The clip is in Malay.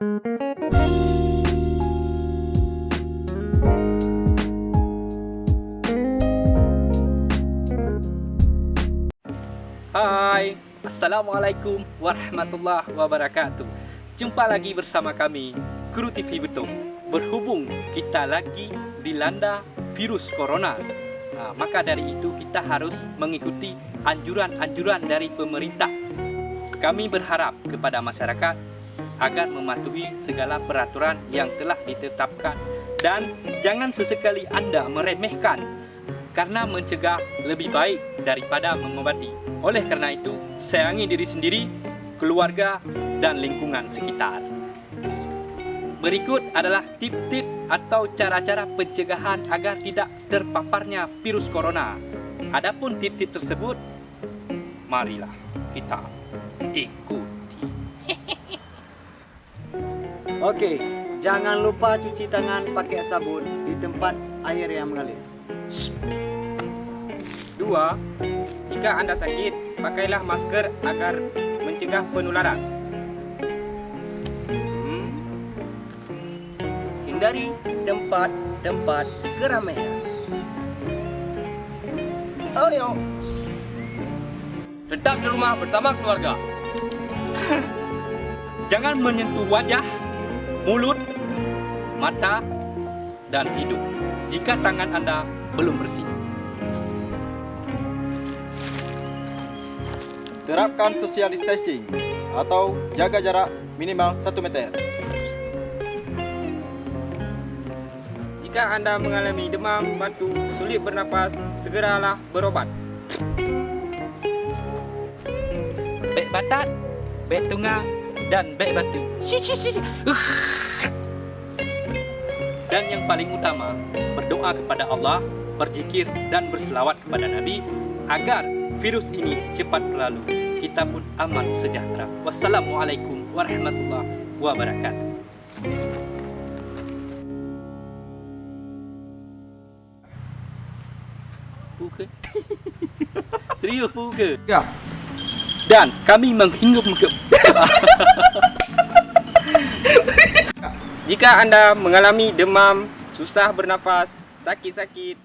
Hai, Assalamualaikum warahmatullahi wabarakatuh. Jumpa lagi bersama kami, Kru TV Betung. Berhubung kita lagi dilanda virus corona, maka dari itu kita harus mengikuti anjuran-anjuran dari pemerintah. Kami berharap kepada masyarakat agar mematuhi segala peraturan yang telah ditetapkan dan jangan sesekali Anda meremehkan, karena mencegah lebih baik daripada mengobati. Oleh karena itu, sayangi diri sendiri, keluarga, dan lingkungan sekitar. Berikut adalah tip-tip atau cara-cara pencegahan agar tidak terpaparnya virus corona. Adapun tip-tip tersebut, marilah kita ikuti. Oke, jangan lupa cuci tangan pakai sabun di tempat air yang mengalir. 2. Jika Anda sakit, pakailah masker agar mencegah penularan. Hindari tempat-tempat keramaian. Ayo, Tetap di rumah bersama keluarga. Jangan menyentuh wajah, mulut, mata, dan hidung jika tangan Anda belum bersih. Terapkan social distancing atau jaga jarak minimal 1 meter. Jika Anda mengalami demam, batuk, sulit bernapas, segeralah berobat. Bek batat, bek tunggang, dan bek batu. Dan yang paling utama, berdoa kepada Allah, berzikir dan berselawat kepada Nabi agar virus ini cepat berlalu. Kita pun aman sejahtera. Wassalamualaikum warahmatullahi wabarakatuh. Bukan? Serius bukan? Ya. Dan kami menghinggap Jika Anda mengalami demam, susah bernapas, sakit-sakit,